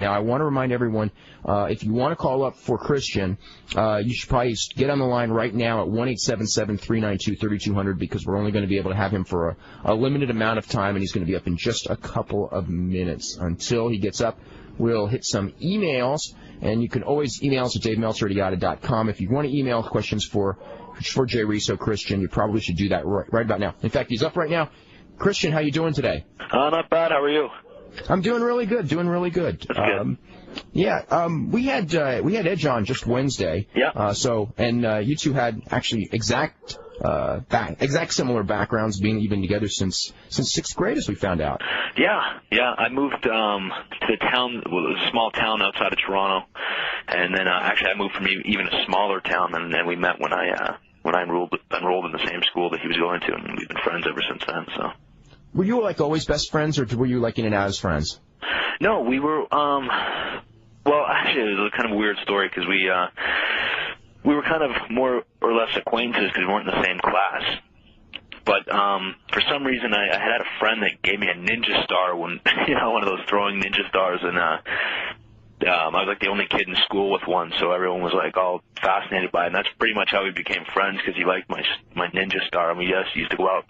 Now, I want to remind everyone, if you want to call up for Christian, you should probably get on the line right now at 1-877-392-3200 because we're only going to be able to have him for a limited amount of time, and he's going to be up in just a couple of minutes. Until he gets up, we'll hit some emails, and you can always email us at davemeltzer@yahoo.com. If you want to email questions for Jay Reese or Christian, you probably should do that right about now. In fact, he's up right now. Christian, how you doing today? Not bad. How are you? I'm doing really good. That's good. We had Edge on just Wednesday. Yeah. You two had actually exact similar backgrounds, being even together since sixth grade, as we found out. Yeah. I moved to the town, a small town outside of Toronto, and then actually I moved from even a smaller town, and then we met when I enrolled in the same school that he was going to, and we've been friends ever since then. So. Were you like always best friends, or were you like in and out as friends? No, we were. Well, actually, it was a kind of a weird story because we were kind of more or less acquaintances because we weren't in the same class. But for some reason, I had a friend that gave me a ninja star when one of those throwing ninja stars, and I was like the only kid in school with one, so everyone was like all fascinated by it. And that's pretty much how we became friends because he liked my ninja star, and we just used to go out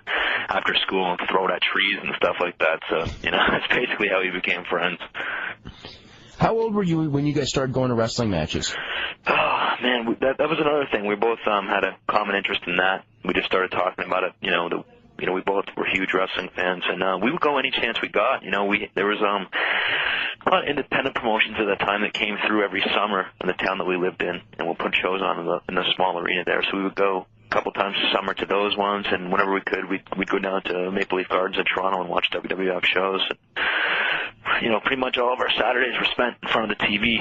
after school and throw it at trees and stuff like that. So that's basically how we became friends. How old were you when you guys started going to wrestling matches? Oh man, that was another thing. We both had a common interest in that. We just started talking about it. We both were huge wrestling fans, and we would go any chance we got. There was a lot of independent promotions at that time that came through every summer in the town that we lived in, and we'll put shows on in the small arena there. So we would go a couple times a summer to those ones, and whenever we could, we'd go down to Maple Leaf Gardens in Toronto and watch WWF shows. And, pretty much all of our Saturdays were spent in front of the TV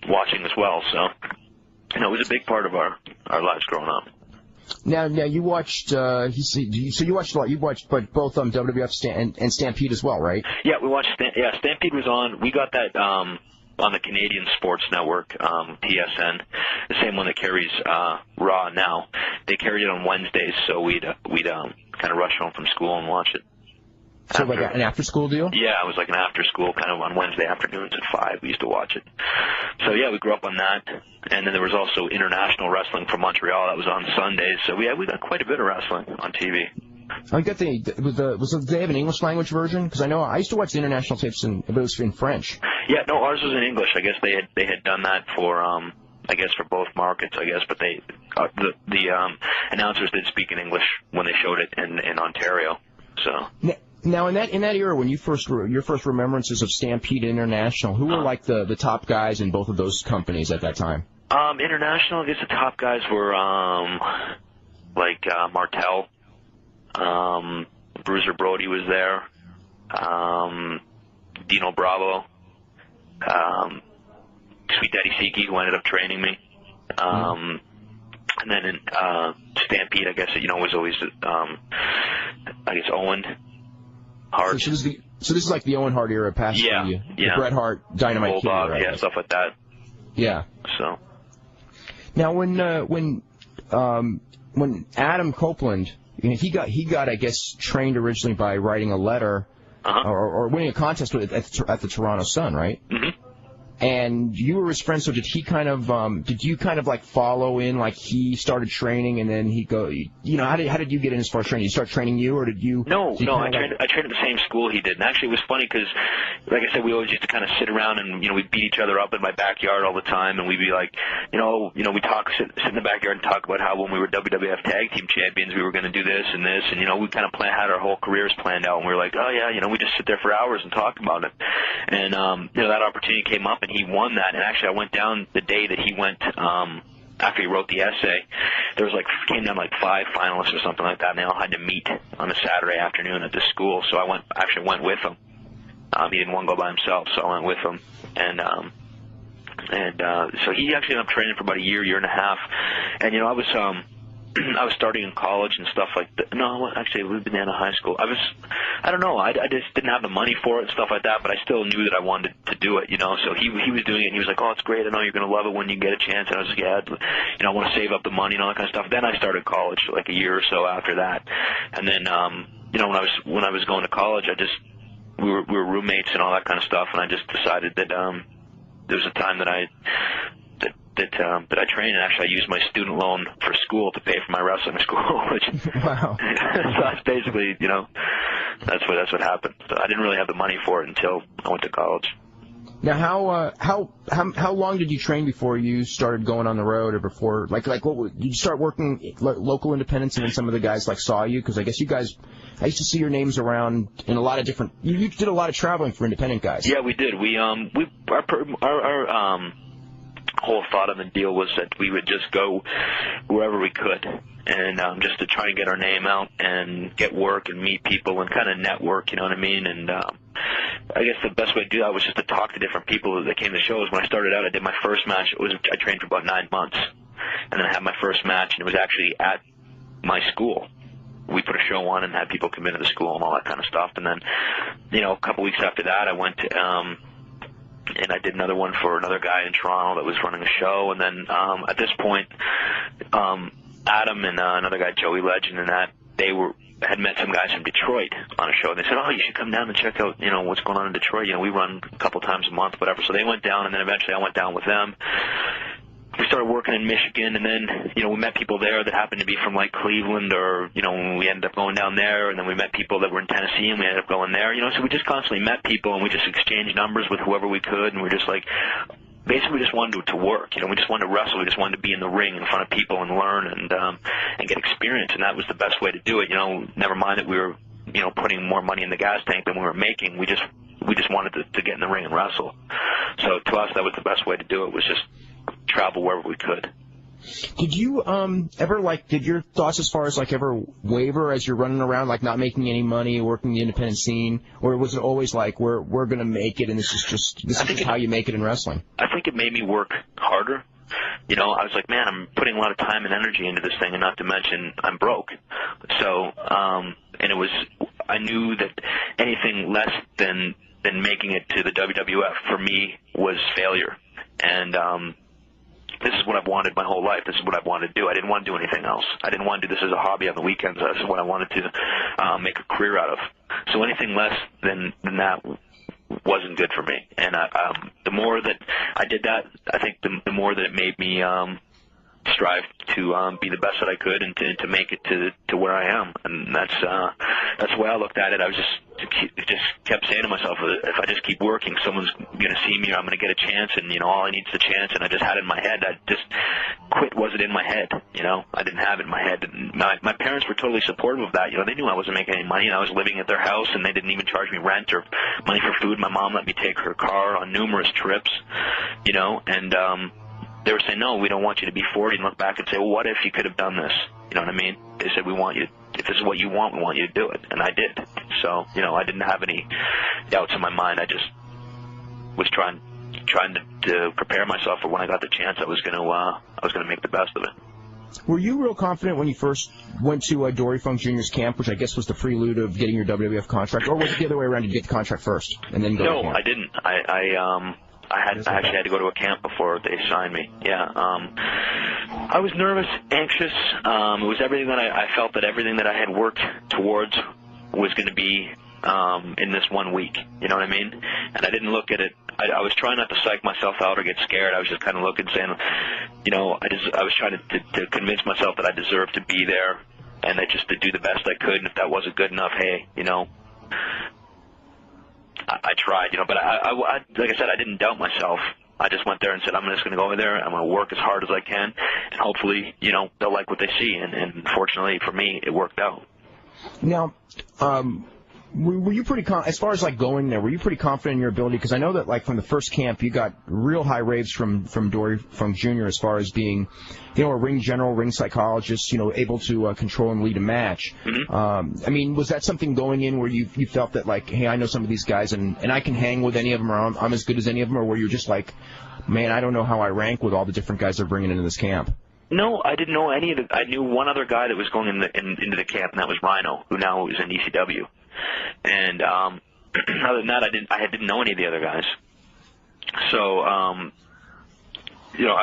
watching as well. So, it was a big part of our lives growing up. Now you watched. So you watched a lot. You watched, but both WWF and Stampede as well, right? Yeah, we watched. Stampede was on. We got that on the Canadian Sports Network, TSN, the same one that carries Raw now. They carried it on Wednesdays, so we'd kind of rush home from school and watch it. So like an after-school deal? Yeah, it was like an after-school, kind of on Wednesday afternoons at 5. We used to watch it. So, yeah, we grew up on that. And then there was also international wrestling from Montreal. That was on Sundays. So, we got quite a bit of wrestling on TV. Did they have an English language version? Because I used to watch the international tapes, it was in French. Yeah, no, ours was in English. I guess they had done that for for both markets, but the announcers did speak in English when they showed it in Ontario. So. Now, in that era, when your first remembrances of Stampede International, who were like the top guys in both of those companies at that time? International, I guess the top guys were Martel, Bruiser Brody was there, Dino Bravo, Sweet Daddy Siki, who ended up training me, and then in Stampede, I guess was always Owen Hart. So this is like the Owen Hart era, past the Bret Hart, Dynamite Kid, right? Yeah, stuff like that. Yeah. So. Now, when Adam Copeland, he got I guess trained originally by writing a letter or winning a contest at the Toronto Sun, right? Mm-hmm. And you were his friend, so did you kind of like follow in, like he started training and then he go, how did you get in as far as training? Did he start training you, or did you? No, I trained at the same school he did. And actually it was funny because, like I said, we always used to kind of sit around and, we'd beat each other up in my backyard all the time, and we'd be like, we sit in the backyard and talk about how when we were WWF Tag Team Champions, we were going to do this and this, and, we kind of had our whole careers planned out, and we were like, oh yeah, we just sit there for hours and talk about it. And, that opportunity came up, and he won that. And actually I went down the day that he went, after he wrote the essay. There was came down 5 finalists or something like that, and they all had to meet on a Saturday afternoon at the school. So I went with him. He didn't want to go by himself, so I went with him. And so he actually ended up training for about a year and a half. And I was starting in college and stuff like that. No, actually, we've been in high school. I don't know. I just didn't have the money for it and stuff like that, but I still knew that I wanted to do it, So he was doing it, and he was like, oh, it's great. I know you're going to love it when you get a chance. And I was like, yeah, I want to save up the money and all that kind of stuff. Then I started college like a year or so after that. And then, when I was going to college, we were roommates and all that kind of stuff, and I just decided that, there was a time that I trained, and actually I used my student loan for school to pay for my wrestling school, which wow. so that's basically, that's what happened. So I didn't really have the money for it until I went to college. Now, how long did you train before you started going on the road, or before what did you start working local independents, and then some of the guys saw you? Because I guess you guys, I used to see your names around in a lot of different. You did a lot of traveling for independent guys. Yeah, we did. Our whole thought of the deal was that we would just go wherever we could, and just to try and get our name out and get work and meet people and kind of network, you know what I mean? And I guess the best way to do that was just to talk to different people that came to shows. When I started out, I did my first match. I trained for about 9 months, and then I had my first match, and it was actually at my school. We put a show on and had people come into the school and all that kind of stuff. And then, a couple weeks after that, I went to and I did another one for another guy in Toronto that was running a show. And then at this point, Adam and another guy, Joey Legend, and that had met some guys from Detroit on a show. And they said, "Oh, you should come down and check out, what's going on in Detroit. We run a couple times a month, whatever." So they went down, and then eventually I went down with them. We started working in Michigan, and then, we met people there that happened to be from, Cleveland, or, we ended up going down there, and then we met people that were in Tennessee, and we ended up going there, so we just constantly met people, and we just exchanged numbers with whoever we could, and we're just basically we just wanted to work, we just wanted to wrestle, we just wanted to be in the ring in front of people and learn and get experience, and that was the best way to do it, never mind that we were, putting more money in the gas tank than we were making, we just wanted to get in the ring and wrestle. So to us, that was the best way to do it, was just travel wherever we could. Did you did your thoughts as far as ever waver as you're running around, not making any money, working the independent scene, or was it always we're going to make it and this is just how you make it in wrestling? I think it made me work harder. I was like, man, I'm putting a lot of time and energy into this thing, and not to mention I'm broke. So, and I knew that anything less than making it to the WWF for me was failure. And this is what I've wanted my whole life. This is what I've wanted to do. I didn't want to do anything else. I didn't want to do this as a hobby on the weekends. This is what I wanted to make a career out of. So anything less than that wasn't good for me. And the more that I did that, I think the more that it made me strive to be the best that I could and to make it to where I am. And that's the way I looked at it. I was just kept saying to myself, if I just keep working, someone's going to see me, or I'm going to get a chance, and all I need is a chance. And I just had it in my head. I just quit wasn't in my head. I didn't have it in my head. And my parents were totally supportive of that. They knew I wasn't making any money, and I was living at their house, and they didn't even charge me rent or money for food. My mom let me take her car on numerous trips, and they were saying, no, we don't want you to be 40 and look back and say, well, what if you could have done this? You know what I mean? They said, we want you, if this is what you want, we want you to do it. And I did. So, I didn't have any doubts in my mind. I just was trying to prepare myself for when I got the chance. I was going to make the best of it. Were you real confident when you first went to Dory Funk Jr.'s camp, which I guess was the prelude of getting your WWF contract, or was it the other way around? Did you get the contract first and then go to camp? No, I didn't. I actually had to go to a camp before they signed me. Yeah. I was nervous, anxious. It was everything that I felt that everything that I had worked towards was going to be in this 1 week. You know what I mean? And I didn't look at it. I was trying not to psych myself out or get scared. I was just kind of looking, saying, I was trying to convince myself that I deserved to be there, and that just to do the best I could. And if that wasn't good enough, hey, I tried, but I, like I said, I didn't doubt myself. I just went there and said, I'm just going to go over there. I'm going to work as hard as I can, and hopefully, they'll like what they see. And fortunately for me, it worked out. Now, were you pretty as far as going there? Were you pretty confident in your ability? Because I know that from the first camp, you got real high raves from Dory Funk Jr. as far as being, a ring general, ring psychologist, able to control and lead a match. Mm-hmm. Was that something going in where you felt that hey, I know some of these guys and I can hang with any of them, or I'm as good as any of them, or were you just man, I don't know how I rank with all the different guys they're bringing into this camp? No, I didn't know any of the. I knew one other guy that was going into the camp, and that was Rhino, who now is in ECW. And other than that, I didn't know any of the other guys. So, I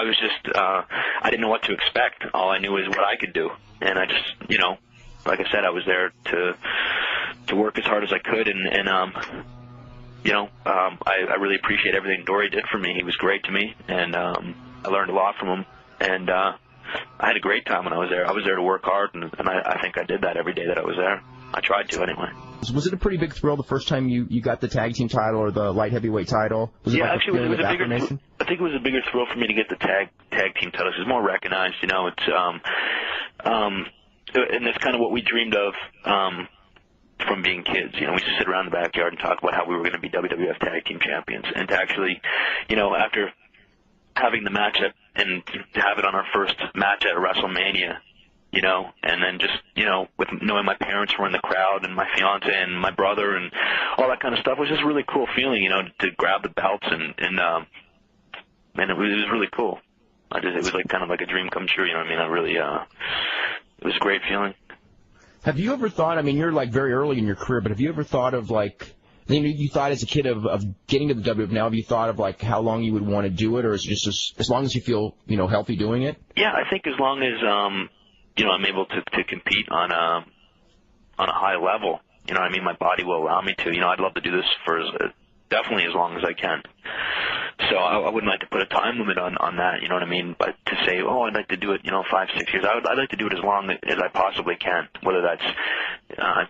was just I didn't know what to expect. All I knew is what I could do, and I just, like I said, I was there to work as hard as I could, and I really appreciate everything Dory did for me. He was great to me, and I learned a lot from him. And I had a great time when I was there. I was there to work hard, and I think I did that every day that I was there. I tried to, anyway. Was it a pretty big thrill the first time you got the tag team title or the light heavyweight title? Was it actually, it was a bigger. I think it was a bigger thrill for me to get the tag team titles. It was more recognized. It's and that's kind of what we dreamed of from being kids. We used to sit around the backyard and talk about how we were going to be WWF tag team champions, and to actually, after having the match and to have it on our first match at WrestleMania. And then just, with knowing my parents were in the crowd and my fiance and my brother and all that kind of stuff, it was just a really cool feeling, to grab the belts and it was really cool. It was like kind of like a dream come true, it was a great feeling. Have you ever thought, you're like very early in your career, but have you ever thought of you thought as a kid of getting to the WWF now, have you thought of how long you would want to do it, or is it just as long as you feel, healthy doing it? Yeah, I think as long as, I'm able to compete on a high level. My body will allow me to. I'd love to do this for definitely as long as I can. So I wouldn't like to put a time limit on that, But to say, I'd like to do it, 5, 6 years, I'd like to do it as long as I possibly can, whether that's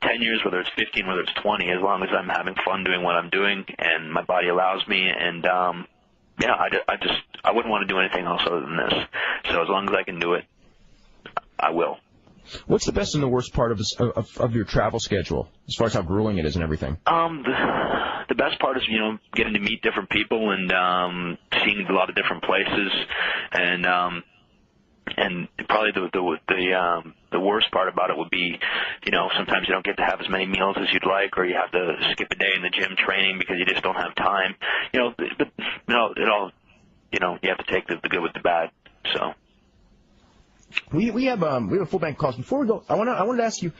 10 years, whether it's 15, whether it's 20, as long as I'm having fun doing what I'm doing and my body allows me. And, I wouldn't want to do anything else other than this. So as long as I can do it, I will. What's the best and the worst part of your travel schedule, as far as how grueling it is and everything? The best part is, getting to meet different people and seeing a lot of different places, and probably the worst part about it would be, sometimes you don't get to have as many meals as you'd like, or you have to skip a day in the gym training because you just don't have time. But it all, you have to take the good with the bad. So. We have a full bank of calls. Before we go, I wanted to ask you,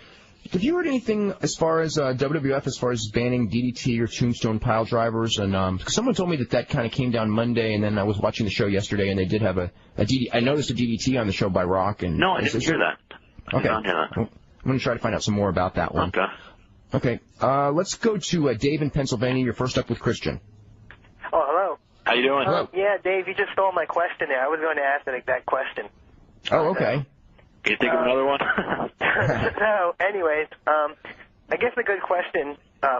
have you heard anything as far as WWF, as far as banning DDT or Tombstone pile drivers? And cause someone told me that kind of came down Monday, and then I was watching the show yesterday, and they did have a DDT. I noticed a DDT on the show by Rock. And no, I didn't hear that. Okay. I didn't hear that. I'm going to try to find out some more about that one. Okay. Let's go to Dave in Pennsylvania. You're first up with Christian. Oh, hello. How you doing? Hello. Yeah, Dave, you just stole my question there. I was going to ask that exact question. Oh, okay. Can you think of another one? No, anyways, I guess a good question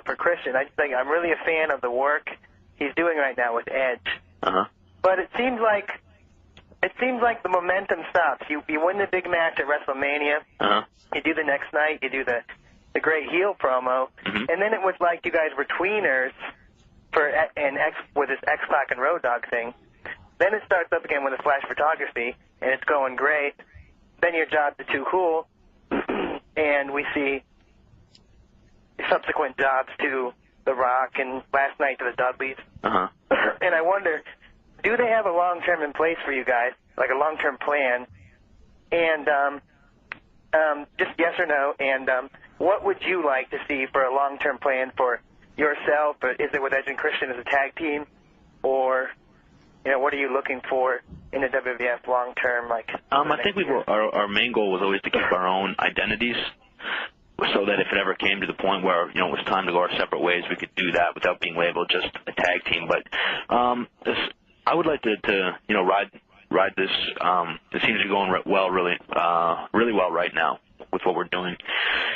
for Christian. I just think I'm really a fan of the work he's doing right now with Edge. Uh-huh. But it seems like the momentum stops. You win the big match at WrestleMania. Uh-huh. You do the next night. You do the great heel promo, and then it was like you guys were tweeners with this X-Pac and Road Dogg thing. Then it starts up again with the flash photography, and it's going great. Then your job to Too Cool, and we see subsequent jobs to The Rock and last night to the Dudleys. Uh-huh. And I wonder, do they have a long-term in place for you guys, like a long-term plan? And just yes or no, and what would you like to see for a long-term plan for yourself? Is it with Edge and Christian as a tag team, or what are you looking for in the WWF long term? I think our main goal was always to keep our own identities, so that if it ever came to the point where it was time to go our separate ways, we could do that without being labeled just a tag team. But I would like to ride this. It seems to be going really well right now with what we're doing,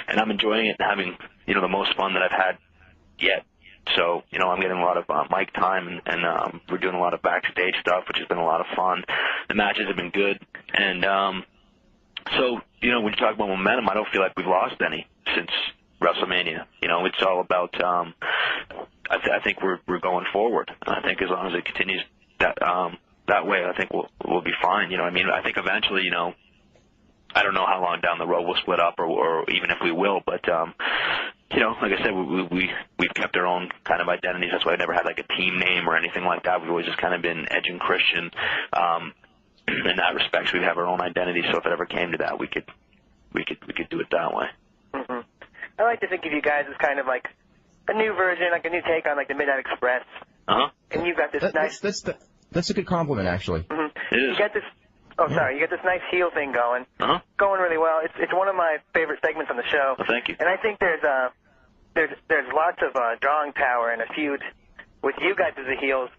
and I'm enjoying it and having the most fun that I've had yet. So, I'm getting a lot of mic time, and we're doing a lot of backstage stuff, which has been a lot of fun. The matches have been good. And so, when you talk about momentum, I don't feel like we've lost any since WrestleMania. It's all about, I think we're going forward. I think as long as it continues that way, I think we'll be fine. I think eventually, I don't know how long down the road we'll split up or even if we will, but like I said, we've kept our own kind of identities. That's why I never had like a team name or anything like that. We've always just kind of been Edge and Christian. In that respect, so we have our own identity. So if it ever came to that, we could do it that way. Mm-hmm. I like to think of you guys as kind of like a new version, like a new take on like the Midnight Express. Uh-huh. And you've got this That's a good compliment, actually. Mm-hmm. It is. You got this. Oh, sorry. You got this nice heel thing going. Uh-huh. Going really well. It's one of my favorite segments on the show. Well, thank you. And I think there's lots of drawing power in a feud with you guys as the heels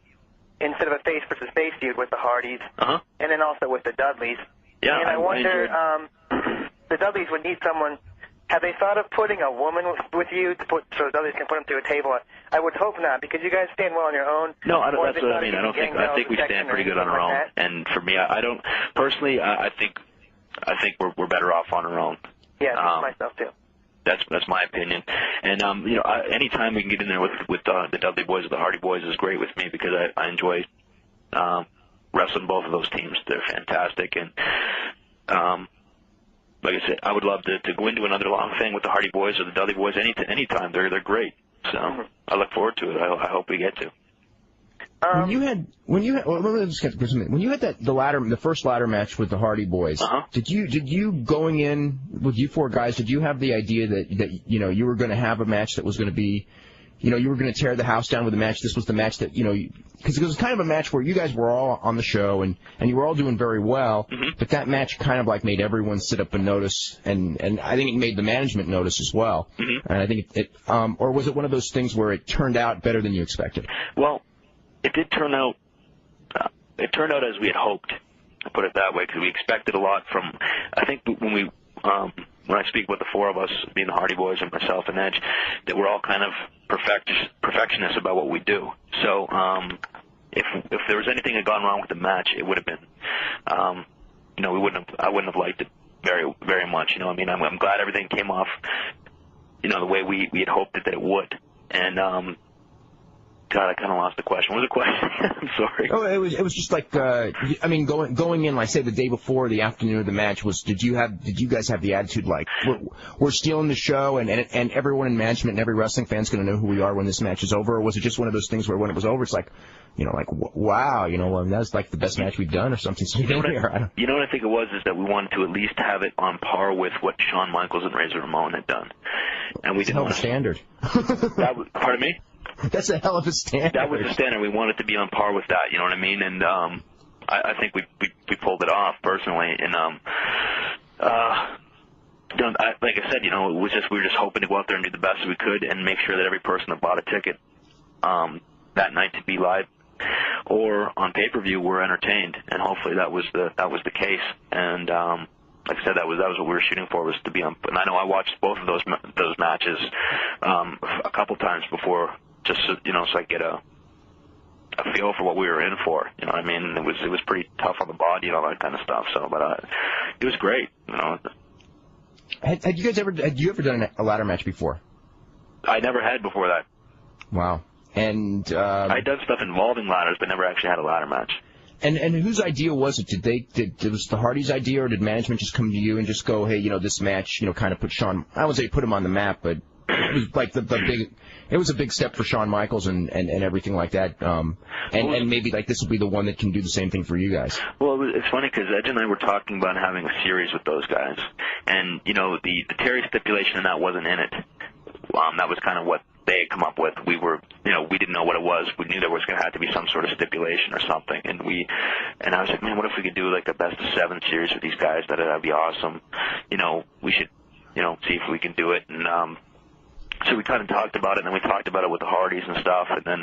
instead of a face versus face feud with the Hardys, and then also with the Dudleys. Yeah, and I wonder, the Dudleys would need someone. Have they thought of putting a woman with you to put so the Dudleys can put them through a table? I would hope not, because you guys stand well on your own. No, that's what I mean. I think we stand pretty good on our own. And for me, I don't personally. I think we're better off on our own. Yeah, myself too. That's my opinion. And anytime we can get in there with the Dudley boys or the Hardy boys is great with me, because I enjoy wrestling both of those teams. They're fantastic, and like I said, I would love to go into another long thing with the Hardy boys or the Dudley boys anytime. They're great. So I look forward to it. I hope we get to. When you had the first ladder match with the Hardy Boys, did you going in with you four guys, did you have the idea that you were going to have a match that was going to be, you were going to tear the house down with a match? This was the match that because it was kind of a match where you guys were all on the show and you were all doing very well, but that match kind of like made everyone sit up and notice, and I think it made the management notice as well. And I think it or was it one of those things where it turned out better than you expected? Well, it did turn out. It turned out as we had hoped. I'll put it that way, because we expected a lot from. I think when I speak with the four of us, being the Hardy Boys and myself and Edge, that we're all kind of perfectionists about what we do. So if there was anything that had gone wrong with the match, it would have been, I wouldn't have liked it very very much. I'm glad everything came off, the way we had hoped that it would. And God, I kind of lost the question. What was the question? I'm sorry. Oh, it was just like going in, like say the day before the afternoon of the match was. Did you guys have the attitude like we're stealing the show and everyone in management and every wrestling fan's going to know who we are when this match is over? Or was it just one of those things where when it was over, it's like, wow, that was like the best match we've done or something? So what I think it was is that we wanted to at least have it on par with what Shawn Michaels and Razor Ramon had done, and we didn't want a standard. Pardon me? That's a hell of a standard. That was the standard. We wanted to be on par with that. You know what I mean? And I think we pulled it off personally. And like I said, it was just we were just hoping to go out there and do the best we could and make sure that every person that bought a ticket that night to be live or on pay-per-view were entertained. And hopefully that was the case. And like I said, that was what we were shooting for, was to be on. And I know I watched both of those matches a couple times before, just so I get a feel for what we were in for. You know what I mean? It was pretty tough on the body and all that kind of stuff. So, but it was great. Had you ever done a ladder match before? I never had before that. Wow. And I'd done stuff involving ladders, but never actually had a ladder match. And whose idea was it? Did was the Hardys' idea, or did management just come to you and just go, hey, this match, kind of put Shawn, I wouldn't say put him on the map, but it was like it was a big step for Shawn Michaels and everything like that. And maybe like this will be the one that can do the same thing for you guys. Well, it's funny because Edge and I were talking about having a series with those guys, and the Terry stipulation and that wasn't in it. That was kind of what they had come up with. We were, we didn't know what it was. We knew there was going to have to be some sort of stipulation or something. And I was like, man, what if we could do like a best of 7 series with these guys? That'd be awesome. We should, see if we can do it. And so we kind of talked about it, and then we talked about it with the Hardys and stuff. And then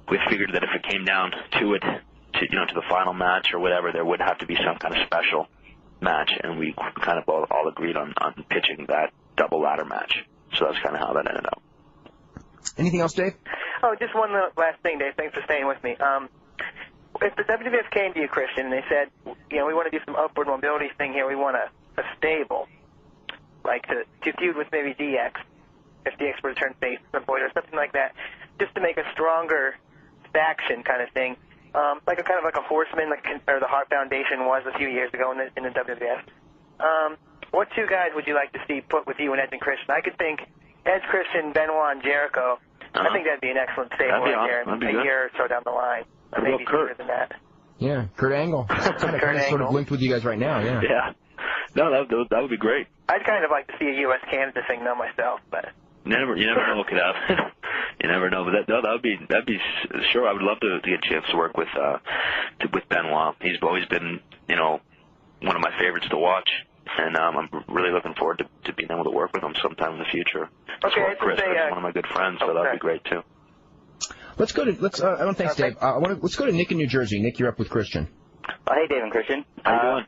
we figured that if it came down to it, to the final match or whatever, there would have to be some kind of special match. And we kind of all agreed on pitching that double ladder match. So that's kind of how that ended up. Anything else, Dave? Oh, just one last thing, Dave. Thanks for staying with me. If the WWF came to you, Christian, and they said, we want to do some upward mobility thing here. We want a stable, like to feud with maybe DX, if DX were to turn face at some point or something like that, just to make a stronger faction kind of thing, like a Horseman, or the Hart Foundation was a few years ago in the WWF. What 2 guys would you like to see put with you and Edge and Christian? I could think Edge, Christian, Benoit, and Jericho. I think that'd be an excellent stable right there a year or so down the line. Or maybe sooner than that. Yeah, Kurt Angle. Sort of linked with you guys right now, yeah. Yeah. No, that would be great. I'd kind of like to see a U.S. Canada thing though myself, but you never know what could happen. You never know, but that'd be sure. I would love to get a chance to work with Benoit. He's always been one of my favorites to watch. And I'm really looking forward to being able to work with him sometime in the future. Okay, Chris is one of my good friends, so that'd be great too. Let's go to thanks, Dave. Let's go to Nick in New Jersey. Nick, you're up with Christian. Hey, Dave and Christian. How you doing?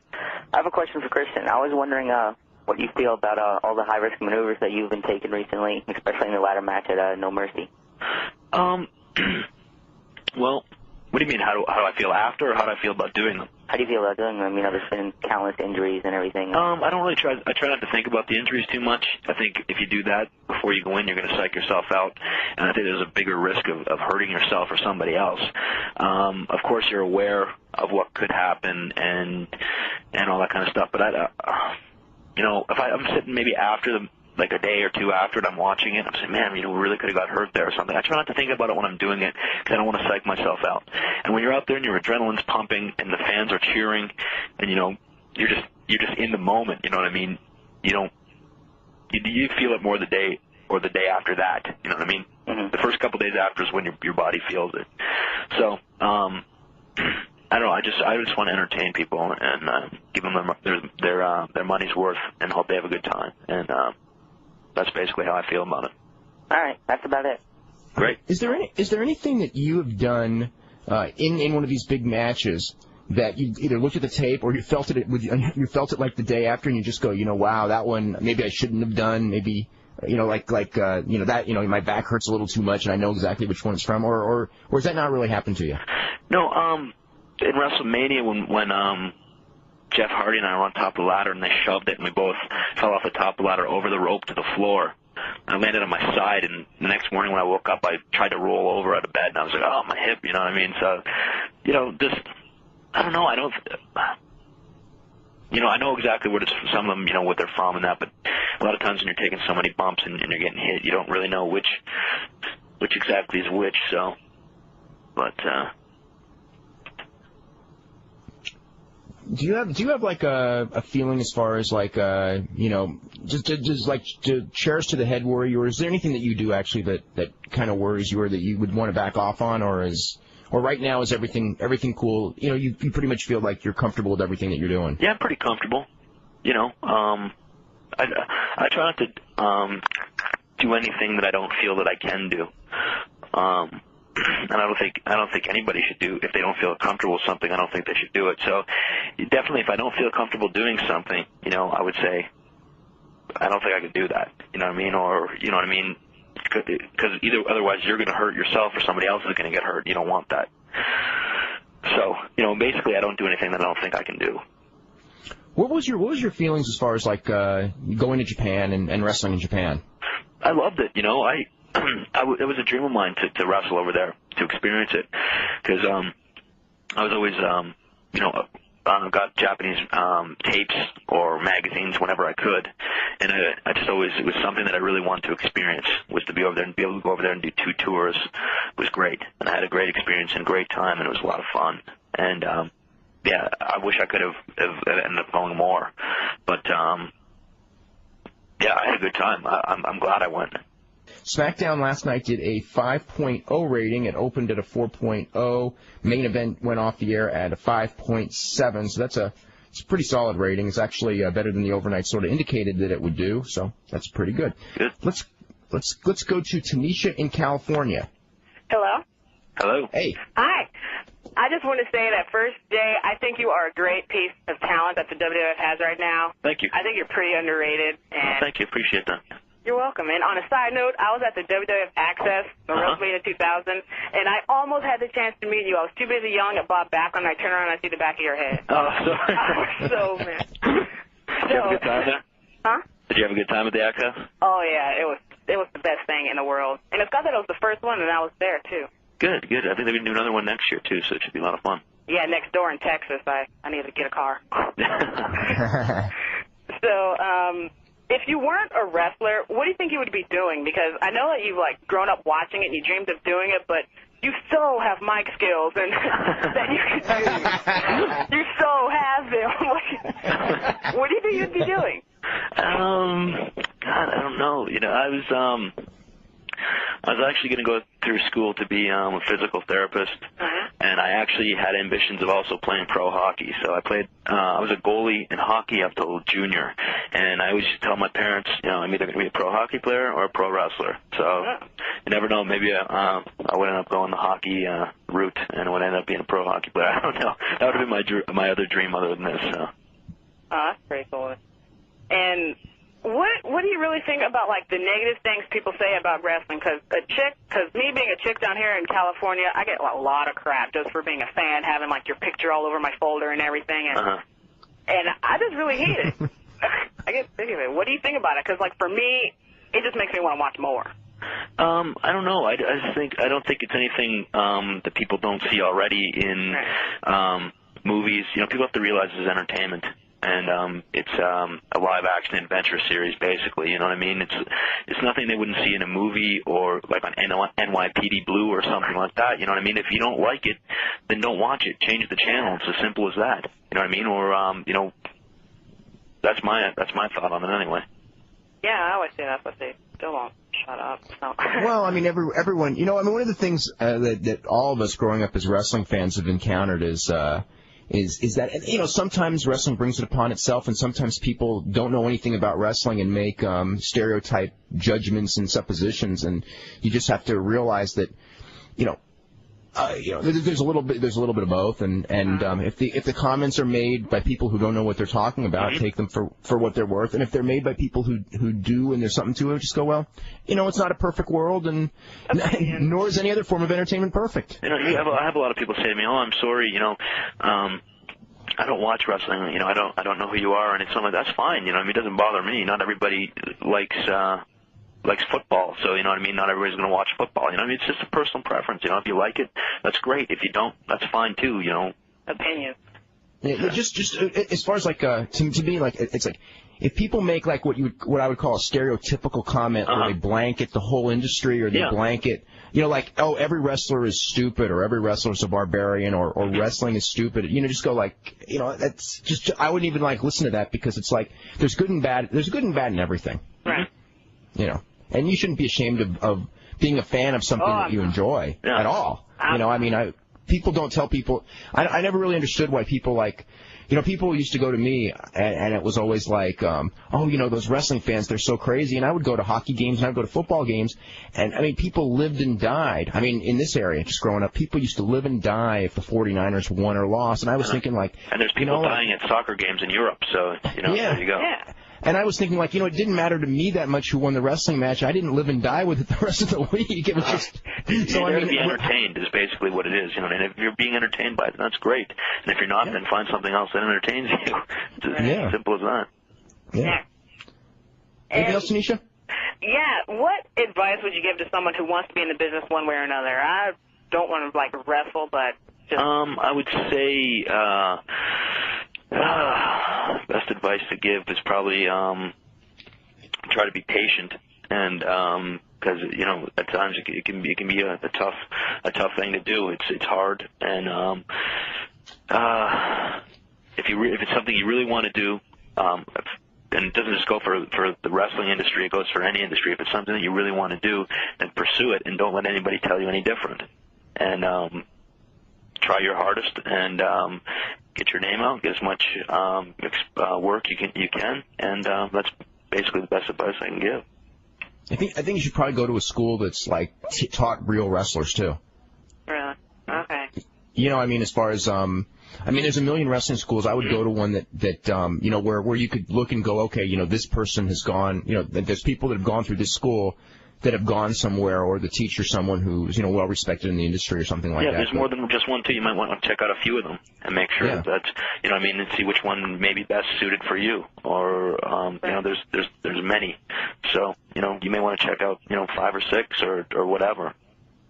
I have a question for Christian. I was wondering what you feel about all the high-risk maneuvers that you've been taking recently, especially in the ladder match at No Mercy. Well, what do you mean? How do I feel after, or how do I feel about doing them? How do you feel about doing them? You know, there's been countless injuries and everything. I don't really try not to think about the injuries too much. I think if you do that before you go in, you're going to psych yourself out, and I think there's a bigger risk of hurting yourself or somebody else. Of course, you're aware of what could happen and all that kind of stuff. But you know, if I'm sitting maybe after like a day or two after it, I'm watching it, I'm saying, man, you know, we really could have got hurt there or something. I try not to think about it when I'm doing it because I don't want to psych myself out. And when you're out there and your adrenaline's pumping and the fans are cheering and, you know, you're just in the moment, you know what I mean? You feel it more the day after that, you know what I mean? Mm-hmm. The first couple days after is when your body feels it. So, I don't know. I just want to entertain people and give them their money's worth and hope they have a good time. And that's basically how I feel about it. All right, that's about it. Great. Is there anything that you have done in one of these big matches that you either looked at the tape or you felt it like the day after and you just go, you know, wow, that one maybe I shouldn't have done, maybe, you know, you know, that, you know, my back hurts a little too much and I know exactly which one it's from, or has that not really happened to you? No, in WrestleMania when Jeff Hardy and I were on top of the ladder and they shoved it and we both fell off the top of the ladder over the rope to the floor. I landed on my side, and the next morning when I woke up, I tried to roll over out of bed, and I was like, oh, my hip, you know what I mean? So, you know, just, I don't know, you know, I know exactly what it's, some of them, you know, what they're from and that, but a lot of times when you're taking so many bumps and you're getting hit, you don't really know which exactly is which, so, but, Do you have like a feeling as far as like you know, just like chairs to the head worry you, or is there anything that you do actually that kind of worries you or that you would want to back off on, or right now is everything cool? You know, you pretty much feel like you're comfortable with everything that you're doing. Yeah, I'm pretty comfortable. You know, I try not to do anything that I don't feel that I can do. And I don't think anybody should do, if they don't feel comfortable with something, I don't think they should do it. So definitely if I don't feel comfortable doing something, you know, I would say I don't think I could do that, you know what I mean? Or, you know what I mean? Because otherwise you're going to hurt yourself or somebody else is going to get hurt. You don't want that. So, you know, basically I don't do anything that I don't think I can do. What was your feelings as far as like going to Japan and wrestling in Japan? I loved it, you know. It was a dream of mine to wrestle over there, to experience it, because I was always, you know, got Japanese tapes or magazines whenever I could, and I just always, it was something that I really wanted to experience, was to be over there and be able to go over there and do 2 tours. It was great, and I had a great experience and a great time, and it was a lot of fun, and yeah, I wish I could have ended up going more, but yeah, I had a good time. I'm glad I went. SmackDown last night did a 5.0 rating. It opened at a 4.0. Main event went off the air at a 5.7. So it's a pretty solid rating. It's actually better than the overnight sort of indicated that it would do. So that's pretty good. Good. Let's go to Tanisha in California. Hello. Hello. Hey. Hi. I just want to say that first day, I think you are a great piece of talent that the WWF has right now. Thank you. I think you're pretty underrated. And thank you. Appreciate that. You're welcome. And on a side note, I was at the WWF Access, the WrestleMania 2000, and I almost had the chance to meet you. I was too busy yelling at Bob Backlund, and I turned around and I see the back of your head. Oh, sorry. I was so mad. Did you have a good time there? Huh? Did you have a good time at the Access? Oh, yeah. It was the best thing in the world. And it's got that it was the first one, and I was there, too. Good, good. I think they're going to do another one next year, too, so it should be a lot of fun. Yeah, next door in Texas. I need to get a car. So, if you weren't a wrestler, what do you think you would be doing? Because I know that you've, like, grown up watching it and you dreamed of doing it, but you so have mic skills and that you could do. You so have them. What do you think you'd be doing? God, I don't know. You know, I was actually going to go through school to be a physical therapist, and I actually had ambitions of also playing pro hockey. So I was a goalie in hockey up till junior, and I always used to tell my parents, I'm either going to be a pro hockey player or a pro wrestler. So you never know, maybe I would end up going the hockey route and would end up being a pro hockey player. I don't know. That would have been my other dream other than this. So. That's pretty cool. And what do you really think about, like, the negative things people say about wrestling? Because me being a chick down here in California, I get a lot of crap just for being a fan, having, like, your picture all over my folder and everything. And I just really hate it. I get sick of it. What do you think about it? Because, like, for me, it just makes me want to watch more. I don't know. I don't think it's anything that people don't see already in movies. People have to realize it's entertainment. And it's a live-action adventure series, basically. You know what I mean? It's nothing they wouldn't see in a movie or like on NYPD Blue or something like that. You know what I mean? If you don't like it, then don't watch it. Change the channel. It's as simple as that. You know what I mean? Or that's my thought on it anyway. Yeah, I always say that, but they still won't shut up. So. Well, I mean, everyone. One of the things that all of us growing up as wrestling fans have encountered is that, sometimes wrestling brings it upon itself, and sometimes people don't know anything about wrestling and make stereotype judgments and suppositions, and you just have to realize that, there's a little bit of both, and if the comments are made by people who don't know what they're talking about, take them for what they're worth, and if they're made by people who do and there's something to it, just go, well, it's not a perfect world, and nor is any other form of entertainment perfect. I have a lot of people say to me, "Oh, I'm sorry, I don't watch wrestling. I don't know who you are," and it's something that's fine. It doesn't bother me. Not everybody likes football, so you know what I mean. Not everybody's going to watch football. It's just a personal preference. If you like it, that's great. If you don't, that's fine too. Opinion. Yeah, just as far as like to me, like it's like if people make like what I would call a stereotypical comment where they blanket the whole industry or they blanket, like, oh, every wrestler is stupid or every wrestler is a barbarian or wrestling is stupid. Just go like, that's just I wouldn't even like listen to that because it's like there's good and bad. There's good and bad in everything. Right. And you shouldn't be ashamed of being a fan of something that you enjoy at all. People don't tell people. I never really understood why people like, people used to go to me and it was always like, those wrestling fans, they're so crazy. And I would go to hockey games and I would go to football games. And people lived and died. In this area, just growing up, people used to live and die if the 49ers won or lost. And I was thinking like, and there's people dying at soccer games in Europe. So, there you go. Yeah. And I was thinking, like, it didn't matter to me that much who won the wrestling match. I didn't live and die with it the rest of the week. It was just... So to be entertained is basically what it is. And if you're being entertained by it, that's great. And if you're not, then find something else that entertains you. It's as simple as that. Yeah. Anything else, Tanisha? Yeah. What advice would you give to someone who wants to be in the business one way or another? I don't want to, like, wrestle, but just... I would say... best advice to give is probably try to be patient, and because at times it can be a tough thing to do. It's hard, and if it's something you really want to do, and it doesn't just go for the wrestling industry, it goes for any industry. If it's something that you really want to do, then pursue it, and don't let anybody tell you any different. And try your hardest, and get your name out, get as much work you can, and that's basically the best advice I can give. I think you should probably go to a school that's like taught real wrestlers too. Really? Okay. As far as there's a million wrestling schools. I would go to one that where you could look and go, okay, this person has gone, there's people that have gone through this school that have gone somewhere, or the teacher, someone who's well respected in the industry or something like that. Yeah, there's more than just one too. You might want to check out a few of them and make sure that's and see which one may be best suited for you. Or there's many, so you may want to check out 5 or 6 or whatever.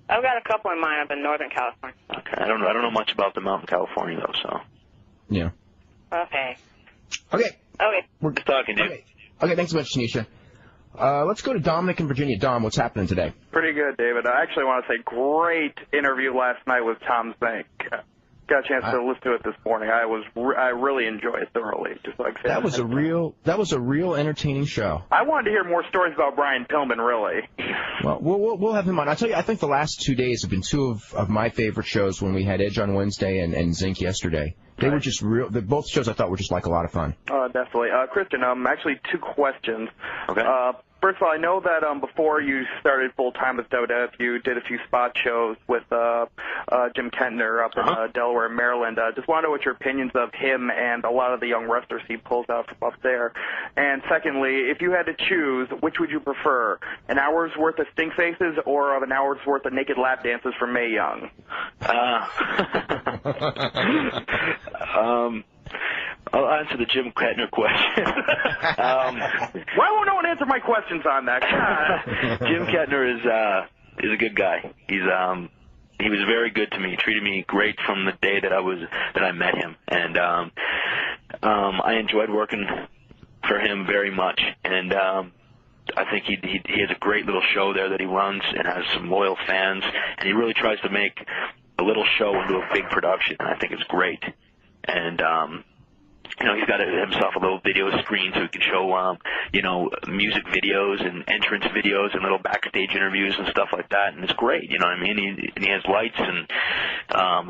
I've got a couple in mind up in Northern California. Okay, I don't know much about them out in California though, so. Yeah. Okay. We're just talking to you. Okay, thanks so much, Tanisha. Let's go to Dominic in Virginia. Dom, what's happening today? Pretty good, David. I actually want to say great interview last night with Tom Zink. got a chance to listen to it this morning. I really enjoyed it thoroughly. Just like that was a real entertaining show. I wanted to hear more stories about Brian Pillman, really. Well, we'll have him on. I tell you, I think the last 2 days have been two of my favorite shows. When we had Edge on Wednesday and Zink yesterday, they were just real. Both shows I thought were just like a lot of fun. Definitely, Christian. Actually, 2 questions. Okay. First of all, I know that before you started full-time with WWF, you did a few spot shows with Jim Kentner up in Delaware, Maryland. Just want to know what your opinions of him and a lot of the young wrestlers he pulls out from up there. And secondly, if you had to choose, which would you prefer, an hour's worth of stink faces or of an hour's worth of naked lap dances from Mae Young? I'll answer the Jim Kettner question. Why won't no one answer my questions on that? Jim Kettner is a good guy. He was very good to me. He treated me great from the day that I met him, and I enjoyed working for him very much. And I think he has a great little show there that he runs and has some loyal fans, and he really tries to make a little show into a big production. And I think it's great. And he's got himself a little video screen so he can show, music videos and entrance videos and little backstage interviews and stuff like that. And it's great, you know what I mean? He has lights and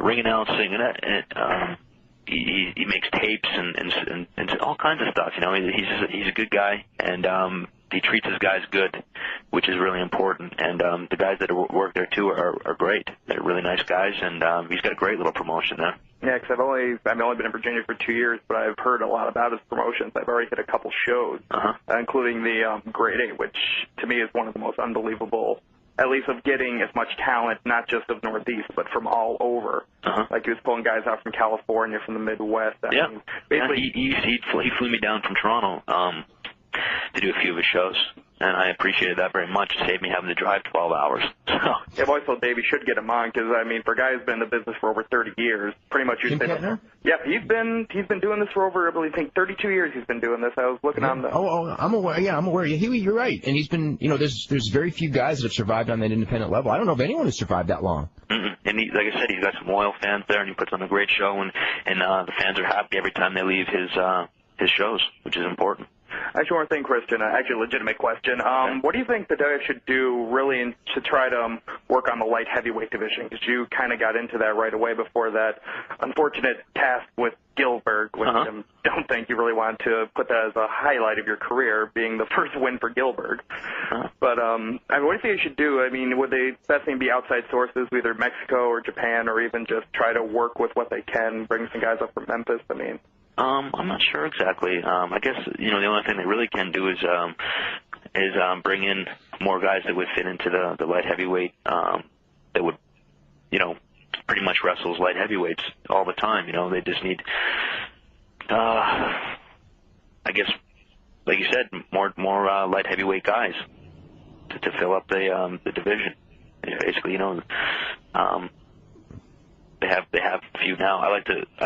ring announcing and he makes tapes and all kinds of stuff. You know, he's a good guy, and he treats his guys good, which is really important. And the guys that work there too are great. They're really nice guys, and he's got a great little promotion there. Yeah, because I've only been in Virginia for 2 years, but I've heard a lot about his promotions. I've already hit a couple shows, including the Grade 8, which to me is one of the most unbelievable, at least of getting as much talent, not just of Northeast, but from all over. Like he was pulling guys out from California, from the Midwest. Yeah, basically, he flew me down from Toronto to do a few of his shows, and I appreciated that very much. It saved me having to drive 12 hours. So. Yeah, I've always thought Davey should get him on, because, I mean, for a guy who's been in the business for over 30 years, pretty much Jim Kettner? Yeah, he's been doing this for over, I believe, 32 years he's been doing this. I was looking on the... Oh, I'm aware. Yeah, I'm aware. You're right. And he's been, there's very few guys that have survived on that independent level. I don't know of anyone who's survived that long. And like I said, he's got some loyal fans there, and he puts on a great show, and the fans are happy every time they leave his shows, which is important. Actually, one thing, Christian, actually a legitimate question. What do you think the WWF should do really to try to work on the light heavyweight division? Because you kind of got into that right away before that unfortunate task with Gillberg, which I don't think you really wanted to put that as a highlight of your career, being the first win for Gillberg. But, I mean, what do you think you should do? I mean, would the best thing be outside sources, either Mexico or Japan, or even just try to work with what they can, bring some guys up from Memphis? I mean... I'm not sure exactly. I guess, the only thing they really can do is bring in more guys that would fit into the light heavyweight, that would, pretty much wrestle as light heavyweights all the time. They just need, I guess, like you said, more light heavyweight guys to fill up the division. Basically, They have a few now. I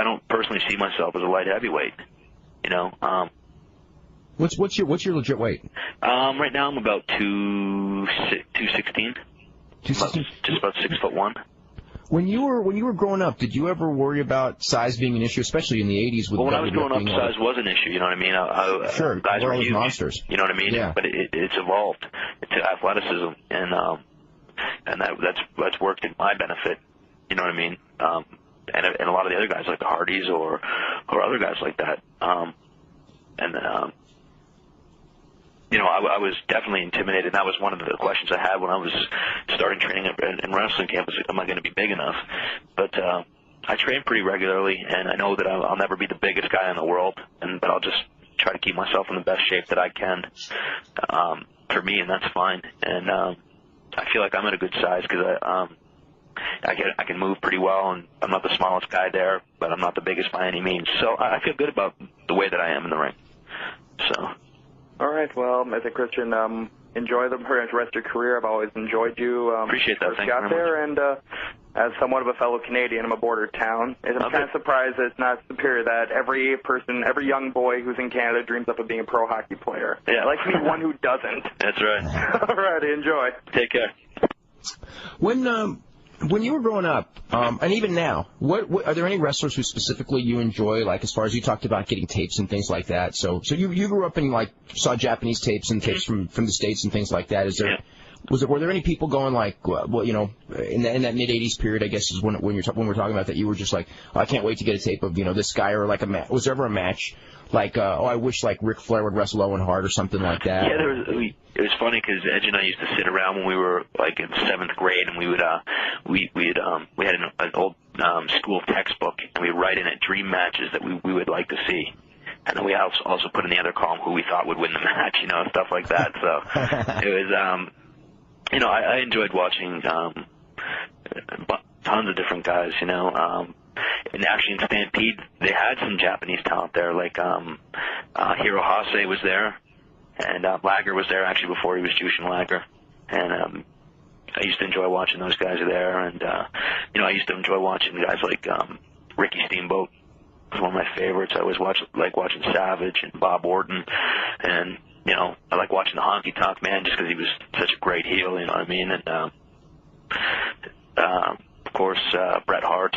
don't personally see myself as a light heavyweight. What's your legit weight? Right now I'm about 216. 216. Just about 6'1". When you were growing up, did you ever worry about size being an issue, especially in the 80s? When I was growing up, size was an issue. You know what I mean? Sure. Guys were huge. Monsters. You know what I mean? Yeah. But it's evolved to athleticism, and that's worked in my benefit. You know what I mean? And a lot of the other guys, like the Hardys or other guys like that. I was definitely intimidated. That was one of the questions I had when I was starting training in wrestling camp. Was, am I going to be big enough? But I train pretty regularly, and I know that I'll never be the biggest guy in the world, but I'll just try to keep myself in the best shape that I can for me, and that's fine. And I feel like I'm at a good size because I can move pretty well, and I'm not the smallest guy there, but I'm not the biggest by any means. So I feel good about the way that I am in the ring. So. All right. Well, as a Christian, enjoy the rest of your career. I've always enjoyed you. Appreciate that. Thank you very much. And as somewhat of a fellow Canadian, I'm a border town. And I'm kind of surprised that it's not superior that every young boy who's in Canada dreams up of being a pro hockey player. Yeah. I'd like to be one who doesn't. That's right. All right. Enjoy. Take care. When When you were growing up, and even now, what are there any wrestlers who specifically you enjoy? Like, as far as you talked about getting tapes and things like that. So you grew up and like saw Japanese tapes and tapes from the States and things like that. Is there? Yeah. Were there any people going like, well, you know, in that mid '80s period, I guess is when we're talking about that, you were just like, oh, I can't wait to get a tape of, you know, this guy, or like was there ever a match like, oh, I wish like Ric Flair would wrestle Owen Hart or something like that? Yeah, it was funny because Edge and I used to sit around when we were like in 7th grade, and we had an old school textbook, and we write in it dream matches that we would like to see. And then we also put in the other column who we thought would win the match, you know, stuff like that. So it was, you know, I enjoyed watching tons of different guys, you know. And actually in Stampede, they had some Japanese talent there, like Hirohase was there, and Lager was there actually before he was Jushin Lager. And I used to enjoy watching those guys there, and you know, I used to enjoy watching guys like Ricky Steamboat was one of my favorites. I always like watching Savage and Bob Orton, and you know, I like watching the Honky Tonk Man just because he was such a great heel, you know what I mean? And of course, Bret Hart.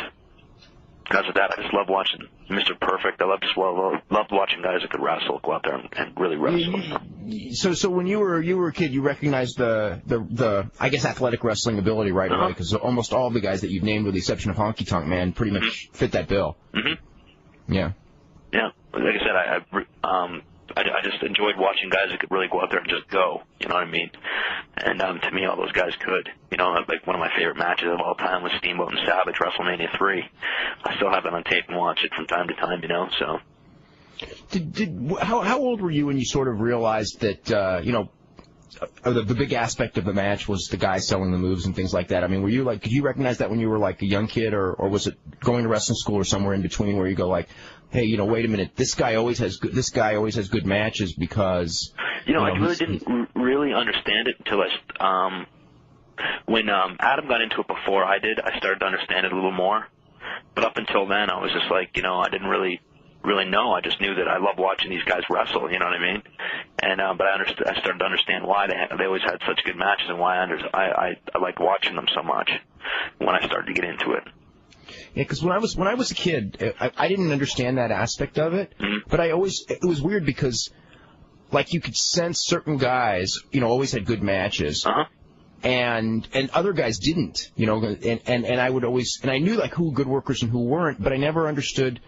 Because of that, I just love watching Mr. Perfect. I loved watching guys that could wrestle, go out there and really wrestle. So when you were a kid, you recognized the I guess athletic wrestling ability right away, because almost all the guys that you've named, with the exception of Honky Tonk Man, pretty much fit that bill. Yeah. Yeah. Like I said, I just enjoyed watching guys that could really go out there and just go. You know what I mean? And to me, all those guys could. You know, like one of my favorite matches of all time was Steamboat and Savage, WrestleMania 3. I still have it on tape and watch it from time to time. You know, so. How old were you when you sort of realized that you know, the big aspect of the match was the guy selling the moves and things like that? I mean, were you like, could you recognize that when you were like a young kid, or was it going to wrestling school or somewhere in between where you go like, hey, you know, wait a minute, this guy always has good matches because you know I really didn't really understand it until when Adam got into it before I did. I started to understand it a little more, but up until then I was just like, you know, I didn't really know. I just knew that I love watching these guys wrestle, you know what I mean? And but I started to understand why they always had such good matches, and why I liked watching them so much when I started to get into it. Yeah, because when I was a kid, I didn't understand that aspect of it, but it was weird because, like, you could sense certain guys, you know, always had good matches, and other guys didn't, you know, and I would always, and I knew like who were good workers and who weren't, but I never understood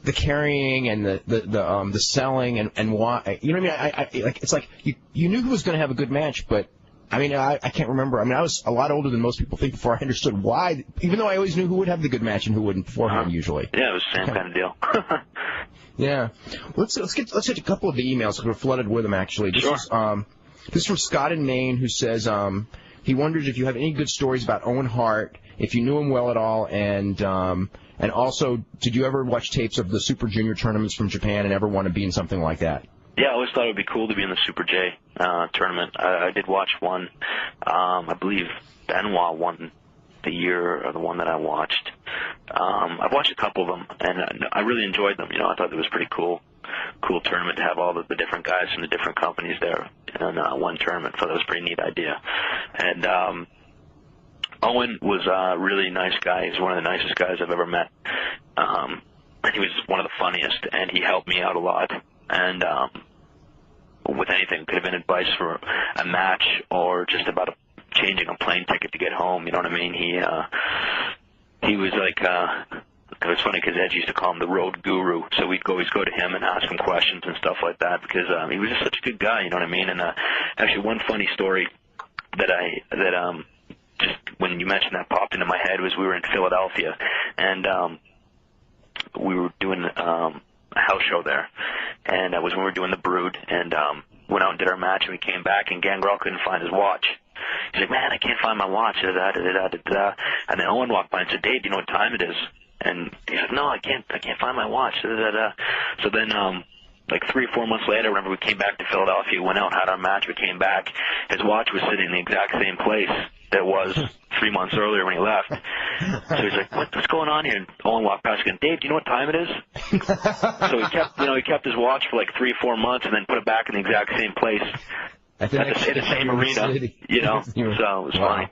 the carrying and the selling and why, you know what I mean? I like, it's like you knew who was going to have a good match, but I mean, I can't remember. I mean, I was a lot older than most people think before I understood why, even though I always knew who would have the good match and who wouldn't beforehand usually. Yeah, it was the same kind of deal. Yeah. Let's hit a couple of the emails because we're flooded with them actually. This is from Scott in Maine, who says he wonders if you have any good stories about Owen Hart, if you knew him well at all, and also, did you ever watch tapes of the Super Junior tournaments from Japan and ever want to be in something like that? Yeah, I always thought it would be cool to be in the Super J tournament. I did watch one. I believe Benoit won the year of the one that I watched. I've watched a couple of them, and I really enjoyed them. You know, I thought it was pretty cool tournament to have all the different guys from the different companies there in one tournament. So that was a pretty neat idea. And Owen was a really nice guy. He's one of the nicest guys I've ever met. He was one of the funniest, and he helped me out a lot. And with anything, could have been advice for a match or just about changing a plane ticket to get home. You know what I mean? He was like, it was funny because Edge used to call him the road guru. So we'd always go to him and ask him questions and stuff like that because he was just such a good guy. You know what I mean? And actually, one funny story that just when you mentioned that popped into my head was we were in Philadelphia and we were doing a house show there, and that was when we were doing the Brood, and went out and did our match, and we came back, and Gangrel couldn't find his watch. He's like, man, I can't find my watch. And then Owen walked by and said, Dave, do you know what time it is? And he said, no, I can't find my watch. So then, like 3 or 4 months later, whenever we came back to Philadelphia, went out and had our match, we came back, his watch was sitting in the exact same place that it was 3 months earlier when he left. So he's like, what's going on here? And Owen walked past again, Dave, do you know what time it is? So he kept his watch for like 3 or 4 months and then put it back in the exact same place at the same arena, you know? So it was funny.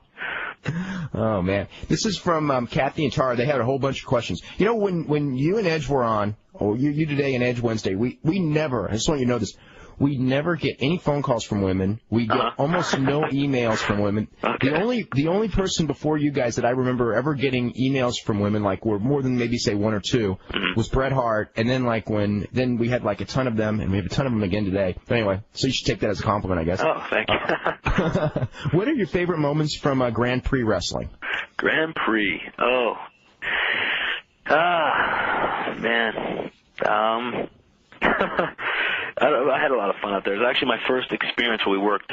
Oh, man. This is from Kathy and Tara. They had a whole bunch of questions. You know, when you and Edge were on, or you today and Edge Wednesday, we never, I just want you to know this, we never get any phone calls from women. We get almost no emails from women. Okay. The only person before you guys that I remember ever getting emails from women, like were more than maybe say one or two, was Bret Hart. And then then we had like a ton of them, and we have a ton of them again today. But anyway, so you should take that as a compliment, I guess. Oh, thank you. What are your favorite moments from Grand Prix wrestling? Grand Prix. Oh. Man. I had a lot of fun out there. It was actually my first experience where we worked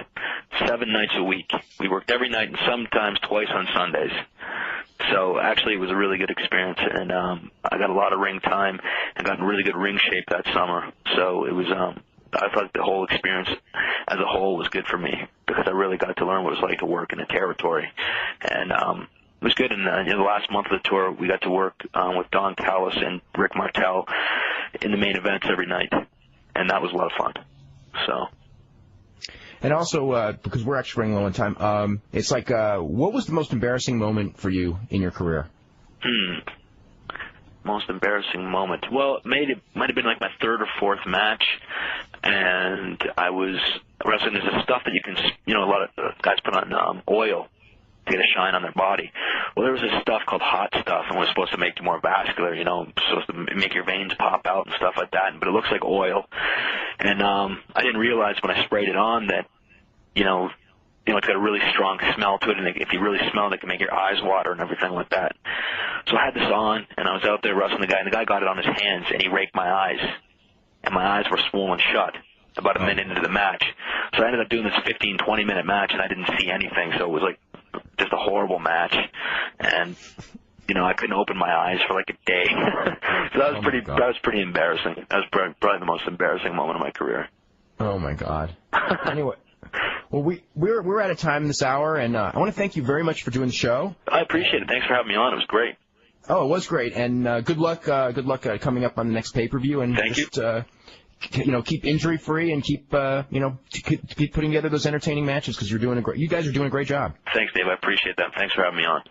7 nights a week. We worked every night and sometimes twice on Sundays. So actually it was a really good experience, and I got a lot of ring time and got in really good ring shape that summer. So it was I thought the whole experience as a whole was good for me because I really got to learn what it was like to work in a territory. And it was good. And in the last month of the tour, we got to work with Don Callis and Rick Martel in the main events every night. And that was a lot of fun. So. And also, because we're actually running low on time, it's like, what was the most embarrassing moment for you in your career? Most embarrassing moment. Well, it might have been like my third or fourth match, and I was wrestling. There's this stuff that you can, a lot of guys put on oil to get a shine on their body. Well, there was this stuff called hot stuff, and it was supposed to make you more vascular, supposed to make your veins pop out and stuff like that, but it looks like oil. And I didn't realize when I sprayed it on that, it's got a really strong smell to it, and if you really smell it, it can make your eyes water and everything like that. So I had this on, and I was out there wrestling the guy, and the guy got it on his hands, and he raked my eyes, and my eyes were swollen shut about a minute into the match. So I ended up doing this 15, 20-minute match, and I didn't see anything, so it was like just a horrible match, and I couldn't open my eyes for like a day. So that was pretty embarrassing. That was probably the most embarrassing moment of my career. Oh my God. Anyway, well we're out of time this hour, and I want to thank you very much for doing the show. I appreciate it. Thanks for having me on. It was great. Oh, it was great, and good luck. Good luck coming up on the next pay-per-view, and thank just, you. Keep injury free and keep keep putting together those entertaining matches because you guys are doing a great job. Thanks, Dave. I appreciate that. Thanks for having me on.